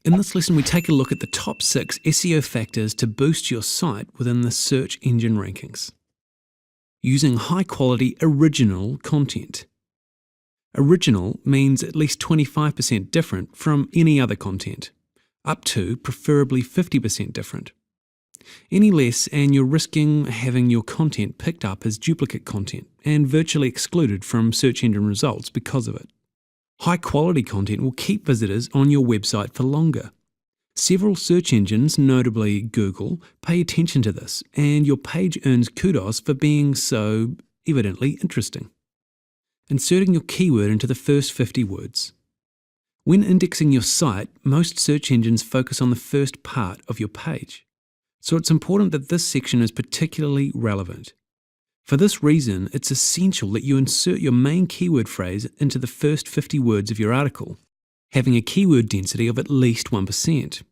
In this lesson, we take a look at the top 6 SEO factors to boost your site within the search engine rankings. Using high-quality original content. Original means at least 25% different from any other content, up to preferably 50% different. Any less and you're risking having your content picked up as duplicate content and virtually excluded from search engine results because of it. High-quality content will keep visitors on your website for longer. Several search engines, notably Google, pay attention to this, and your page earns kudos for being so evidently interesting. Inserting your keyword into the first 50 words. When indexing your site, most search engines focus on the first part of your page, so it's important that this section is particularly relevant. For this reason, it's essential that you insert your main keyword phrase into the first 50 words of your article, having a keyword density of at least 1%.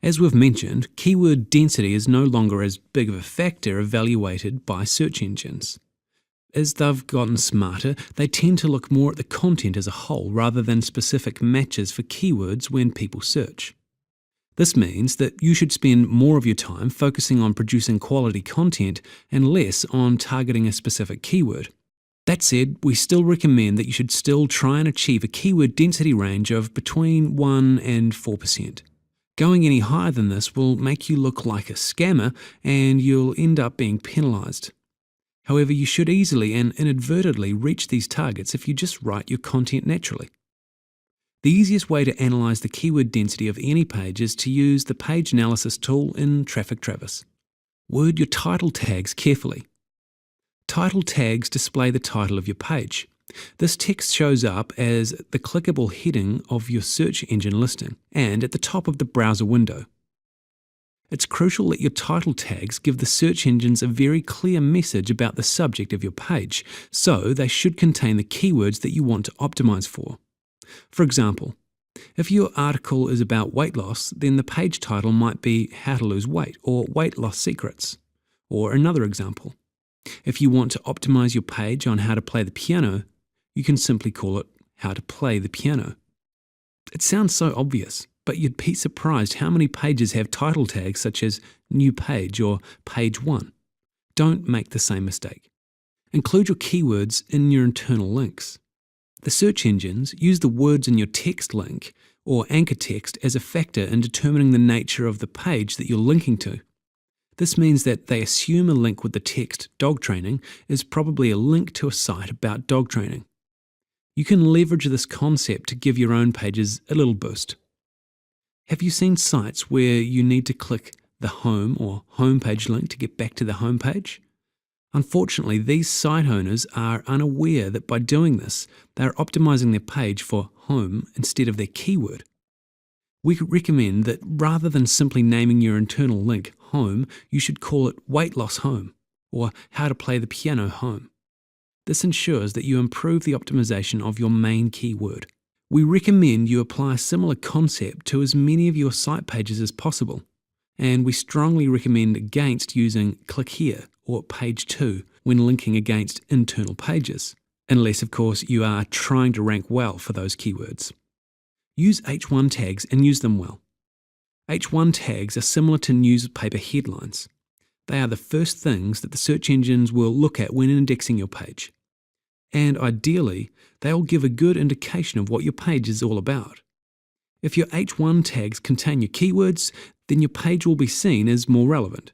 As we've mentioned, keyword density is no longer as big of a factor evaluated by search engines. As they've gotten smarter, they tend to look more at the content as a whole rather than specific matches for keywords when people search. This means that you should spend more of your time focusing on producing quality content and less on targeting a specific keyword. That said, we still recommend that you should still try and achieve a keyword density range of between 1 and 4%. Going any higher than this will make you look like a scammer and you'll end up being penalised. However, you should easily and inadvertently reach these targets if you just write your content naturally. The easiest way to analyse the keyword density of any page is to use the page analysis tool in Traffic Travis. Word your title tags carefully. Title tags display the title of your page. This text shows up as the clickable heading of your search engine listing and at the top of the browser window. It's crucial that your title tags give the search engines a very clear message about the subject of your page, so they should contain the keywords that you want to optimize for. For example, if your article is about weight loss, then the page title might be How to Lose Weight or Weight Loss Secrets. Or another example, if you want to optimize your page on how to play the piano, you can simply call it How to Play the Piano. It sounds so obvious, but you'd be surprised how many pages have title tags such as New Page or Page 1. Don't make the same mistake. Include your keywords in your internal links. The search engines use the words in your text link or anchor text as a factor in determining the nature of the page that you're linking to. This means that they assume a link with the text dog training is probably a link to a site about dog training. You can leverage this concept to give your own pages a little boost. Have you seen sites where you need to click the home or homepage link to get back to the homepage? Unfortunately, these site owners are unaware that by doing this, they are optimizing their page for home instead of their keyword. We recommend that rather than simply naming your internal link home, you should call it Weight Loss Home or How to Play the Piano Home. This ensures that you improve the optimization of your main keyword. We recommend you apply a similar concept to as many of your site pages as possible, and we strongly recommend against using Click Here or Page 2 when linking against internal pages, unless of course you are trying to rank well for those keywords. Use H1 tags and use them well. H1 tags are similar to newspaper headlines. They are the first things that the search engines will look at when indexing your page. And ideally, they will give a good indication of what your page is all about. If your H1 tags contain your keywords, then your page will be seen as more relevant.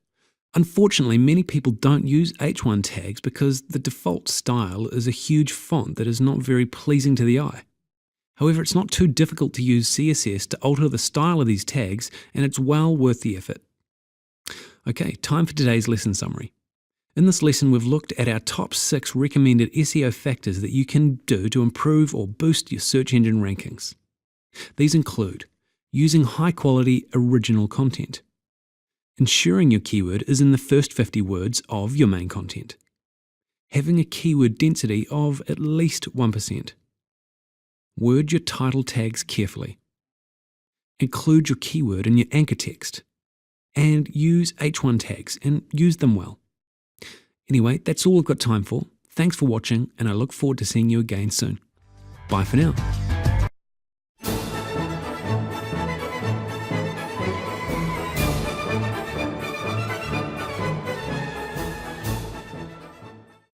Unfortunately, many people don't use H1 tags because the default style is a huge font that is not very pleasing to the eye. However, it's not too difficult to use CSS to alter the style of these tags, and it's well worth the effort. Okay, time for today's lesson summary. In this lesson, we've looked at our top 6 recommended SEO factors that you can do to improve or boost your search engine rankings. These include using high-quality original content, ensuring your keyword is in the first 50 words of your main content, having a keyword density of at least 1%, word your title tags carefully, include your keyword in your anchor text, and use H1 tags and use them well. Anyway, that's all I've got time for. Thanks for watching, and I look forward to seeing you again soon. Bye for now.